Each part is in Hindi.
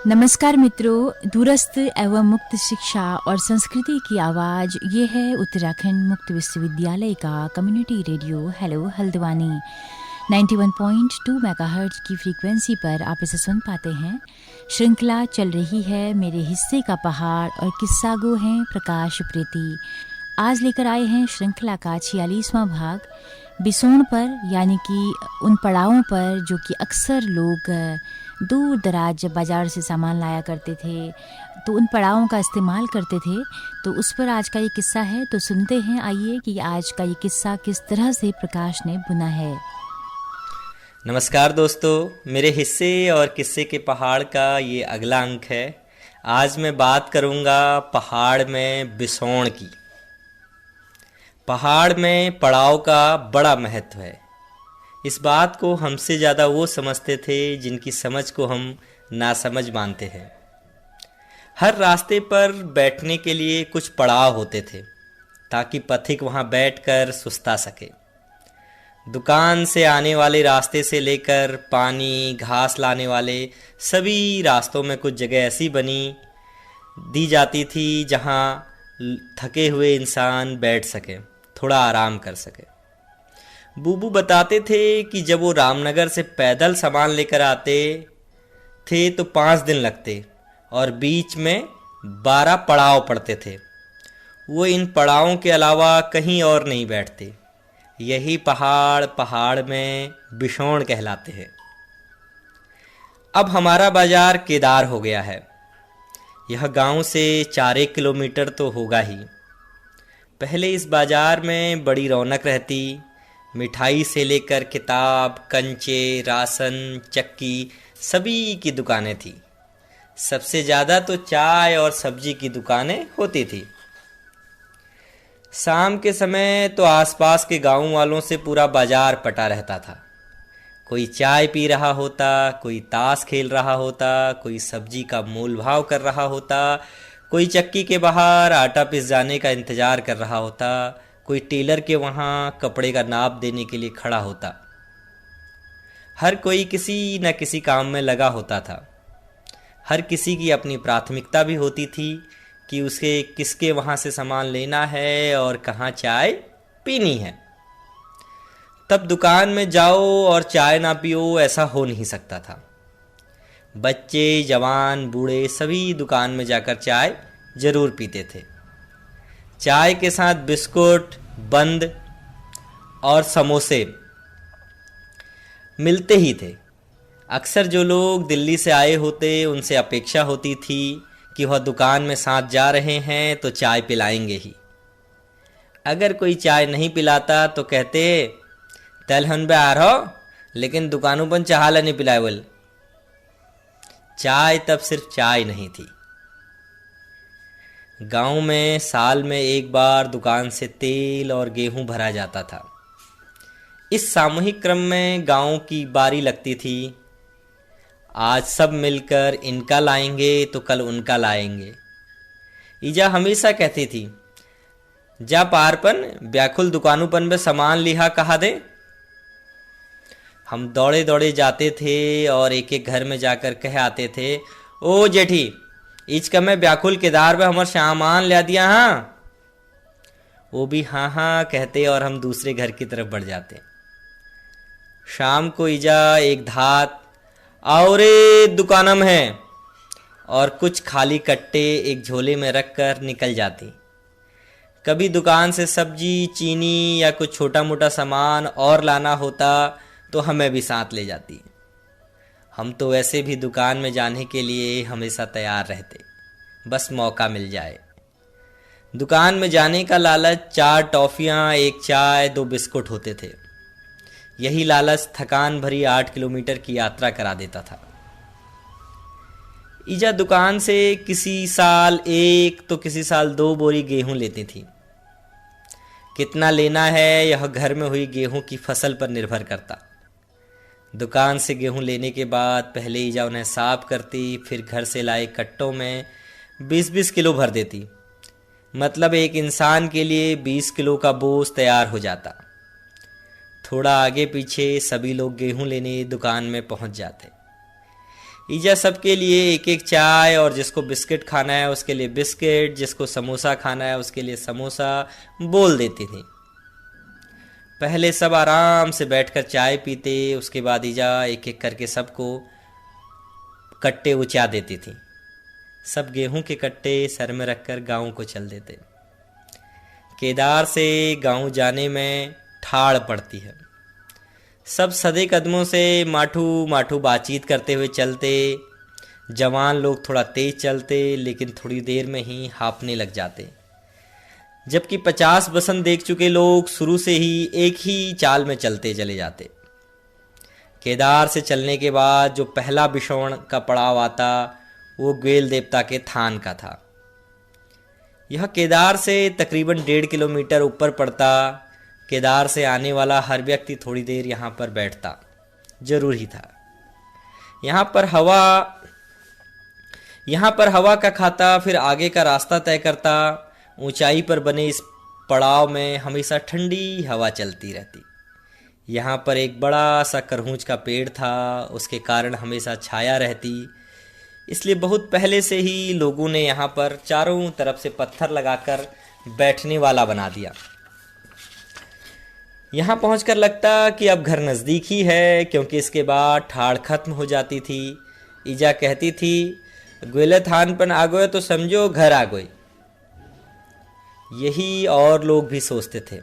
नमस्कार मित्रों, दूरस्थ एवं मुक्त शिक्षा और संस्कृति की आवाज़ ये है उत्तराखंड मुक्त विश्वविद्यालय का community radio hello Haldwani 91.2 megahertz की फ्रीक्वेंसी पर आप इसे सुन पाते हैं। श्रृंखला चल रही है मेरे हिस्से का पहाड़ और किस्सा गो हैं प्रकाश प्रीति। आज लेकर आए हैं श्रृंखला का 46वां भाग बिसोण पर, यानी कि उन पड़ावों पर जो कि अक्सर लोग दूर दराज जब बाज़ार से सामान लाया करते थे तो उन पड़ावों का इस्तेमाल करते थे। तो उस पर आज का ये किस्सा है, तो सुनते हैं। आइए कि आज का ये किस्सा किस तरह से प्रकाश ने बुना है। नमस्कार दोस्तों, मेरे हिस्से और किस्से के पहाड़ का ये अगला अंक है। आज मैं बात करूँगा पहाड़ में बिसोण की। पहाड़ में पड़ाव का बड़ा महत्व है। इस बात को हमसे ज़्यादा वो समझते थे जिनकी समझ को हम नासमझ मानते हैं। हर रास्ते पर बैठने के लिए कुछ पड़ाव होते थे ताकि पथिक वहाँ बैठकर सुस्ता सके। दुकान से आने वाले रास्ते से लेकर पानी घास लाने वाले सभी रास्तों में कुछ जगह ऐसी बनी दी जाती थी जहाँ थके हुए इंसान बैठ सके, थोड़ा आराम कर सके। बूबू बताते थे कि जब वो रामनगर से पैदल सामान लेकर आते थे तो 5 दिन लगते और बीच में 12 पड़ाव पड़ते थे। वो इन पड़ावों के अलावा कहीं और नहीं बैठते। यही पहाड़ में बिसोण कहलाते हैं। अब हमारा बाजार केदार हो गया है। यह गांव से 4 किलोमीटर तो होगा ही। पहले इस बाजार में बड़ी रौनक रहती। मिठाई से लेकर किताब, कंचे, राशन, चक्की सभी की दुकानें थी। सबसे ज़्यादा तो चाय और सब्जी की दुकानें होती थी। शाम के समय तो आसपास के गांव वालों से पूरा बाजार पटा रहता था। कोई चाय पी रहा होता, कोई ताश खेल रहा होता, कोई सब्जी का मोल भाव कर रहा होता, कोई चक्की के बाहर आटा पिस जाने का इंतज़ार कर रहा होता, कोई टेलर के वहाँ कपड़े का नाप देने के लिए खड़ा होता। हर कोई किसी न किसी काम में लगा होता था। हर किसी की अपनी प्राथमिकता भी होती थी कि उसे किसके वहाँ से सामान लेना है और कहाँ चाय पीनी है। तब दुकान में जाओ और चाय ना पियो, ऐसा हो नहीं सकता था। बच्चे, जवान, बूढ़े सभी दुकान में जाकर चाय जरूर पीते थे। चाय के साथ बिस्कुट, बंद और समोसे मिलते ही थे। अक्सर जो लोग दिल्ली से आए होते उनसे अपेक्षा होती थी कि वह दुकान में साथ जा रहे हैं तो चाय पिलाएंगे ही। अगर कोई चाय नहीं पिलाता तो कहते तेलहन पे आ रहा हो, लेकिन दुकानों पर चाह नहीं पिलाए बोल। चाय तब सिर्फ चाय नहीं थी। गांव में साल में एक बार दुकान से तेल और गेहूं भरा जाता था। इस सामूहिक क्रम में गांव की बारी लगती थी। आज सब मिलकर इनका लाएंगे तो कल उनका लाएंगे। ईजा हमेशा कहती थी, जा पारपन व्याकुल दुकानोंपन में सामान लिहा कहा दे। हम दौड़े दौड़े जाते थे और एक एक घर में जाकर कह आते थे, ओ जेठी इचका में व्याकुल केदार पे हमर सामान ला दिया। हाँ, वो भी हाँ हाँ कहते और हम दूसरे घर की तरफ बढ़ जाते। शाम को ईजा एक धात और दुकानम है और कुछ खाली कट्टे एक झोले में रखकर निकल जाती। कभी दुकान से सब्जी, चीनी या कुछ छोटा मोटा सामान और लाना होता तो हमें भी साथ ले जाती। हम तो वैसे भी दुकान में जाने के लिए हमेशा तैयार रहते, बस मौका मिल जाए। दुकान में जाने का लालच 4 टॉफियाँ, एक चाय, 2 बिस्कुट होते थे। यही लालच थकान भरी 8 किलोमीटर की यात्रा करा देता था। ईजा दुकान से किसी साल 1 तो किसी साल 2 बोरी गेहूं लेती थी। कितना लेना है यह घर में हुई गेहूं की फसल पर निर्भर करता। दुकान से गेहूं लेने के बाद पहले ईजा उन्हें साफ करती, फिर घर से लाए कट्टों में 20-20 किलो भर देती। मतलब एक इंसान के लिए 20 किलो का बोझ तैयार हो जाता। थोड़ा आगे पीछे सभी लोग गेहूं लेने दुकान में पहुंच जाते। ईजा सबके लिए एक एक चाय, और जिसको बिस्किट खाना है उसके लिए बिस्किट, जिसको समोसा खाना है उसके लिए समोसा बोल देती थी। पहले सब आराम से बैठकर चाय पीते, उसके बाद ईजा एक एक करके सबको कट्टे उचा देती थी। सब गेहूं के कट्टे सर में रखकर गांव को चल देते। केदार से गांव जाने में ठाड़ पड़ती है। सब सधे कदमों से माठू माठू बातचीत करते हुए चलते। जवान लोग थोड़ा तेज चलते, लेकिन थोड़ी देर में ही हांफने लग जाते। जबकि 50 बसंत देख चुके लोग शुरू से ही एक ही चाल में चलते चले जाते। केदार से चलने के बाद जो पहला बिछोण का पड़ाव आता वो ग्वेल देवता के थान का था। यह केदार से तकरीबन 1.5 किलोमीटर ऊपर पड़ता। केदार से आने वाला हर व्यक्ति थोड़ी देर यहाँ पर बैठता, जरूरी था। यहाँ पर हवा का खाता, फिर आगे का रास्ता तय करता। ऊंचाई पर बने इस पड़ाव में हमेशा ठंडी हवा चलती रहती। यहाँ पर एक बड़ा सा करहूंच का पेड़ था, उसके कारण हमेशा छाया रहती। इसलिए बहुत पहले से ही लोगों ने यहाँ पर चारों तरफ से पत्थर लगाकर बैठने वाला बना दिया। यहाँ पहुंचकर लगता कि अब घर नज़दीक ही है, क्योंकि इसके बाद ठाड़ खत्म हो जाती थी। ईजा कहती थी, ग्वेले थान पर आ गए तो समझो घर आ गए। यही और लोग भी सोचते थे।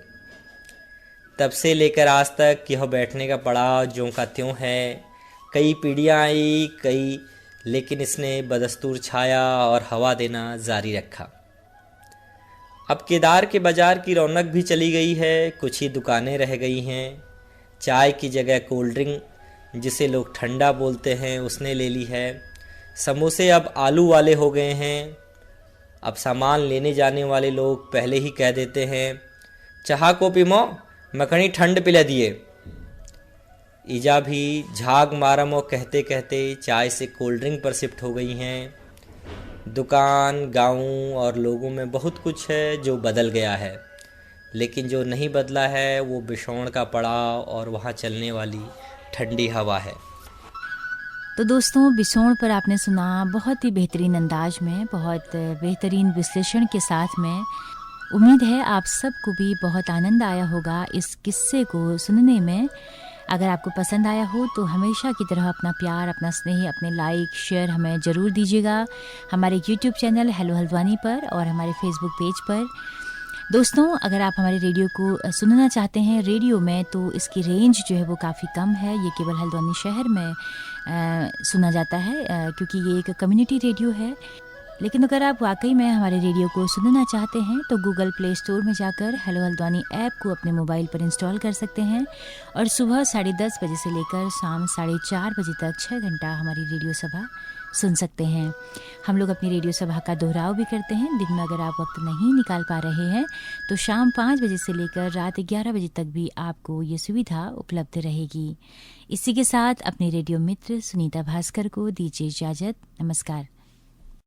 तब से लेकर आज तक यह बैठने का पड़ाव ज्यों का त्यों है। कई पीढ़ियाँ आई, लेकिन इसने बदस्तूर छाया और हवा देना जारी रखा। अब केदार के बाजार की रौनक भी चली गई है, कुछ ही दुकानें रह गई हैं। चाय की जगह कोल्ड ड्रिंक, जिसे लोग ठंडा बोलते हैं, उसने ले ली है। समोसे अब आलू वाले हो गए हैं। अब सामान लेने जाने वाले लोग पहले ही कह देते हैं, चाह को पीमो, मखनी ठंड पिला दिए। ईजा भी झाग मारमो कहते कहते चाय से कोल्ड ड्रिंक पर शिफ्ट हो गई हैं। दुकान, गाँव और लोगों में बहुत कुछ है जो बदल गया है, लेकिन जो नहीं बदला है वो बिछोण का पड़ाव और वहाँ चलने वाली ठंडी हवा है। तो दोस्तों, बिछोण पर आपने सुना बहुत ही बेहतरीन अंदाज में, बहुत बेहतरीन विश्लेषण के साथ में। उम्मीद है आप सबको भी बहुत आनंद आया होगा इस किस्से को सुनने में। अगर आपको पसंद आया हो तो हमेशा की तरह अपना प्यार, अपना स्नेह, अपने लाइक, शेयर हमें ज़रूर दीजिएगा हमारे YouTube चैनल हेलो हल्द्वानी पर और हमारे फेसबुक पेज पर। दोस्तों, अगर आप हमारे रेडियो को सुनना चाहते हैं रेडियो में, तो इसकी रेंज जो है वो काफ़ी कम है। ये केवल हल्द्वानी शहर में सुना जाता है, क्योंकि ये एक कम्युनिटी रेडियो है। लेकिन अगर आप वाकई में हमारे रेडियो को सुनना चाहते हैं तो गूगल प्ले स्टोर में जाकर हेलो हल्द्वानी ऐप को अपने मोबाइल पर इंस्टॉल कर सकते हैं और सुबह 10:30 बजे से लेकर शाम 4:30 बजे तक 6 घंटा हमारी रेडियो सभा सुन सकते हैं। हम लोग अपनी रेडियो सभा का दोहराव भी करते हैं। दिन में अगर आप वक्त नहीं निकाल पा रहे हैं तो शाम 5 बजे से लेकर रात 11 बजे तक भी आपको ये सुविधा उपलब्ध रहेगी। इसी के साथ अपने रेडियो मित्र सुनीता भास्कर को दीजिए इजाज़त। नमस्कार।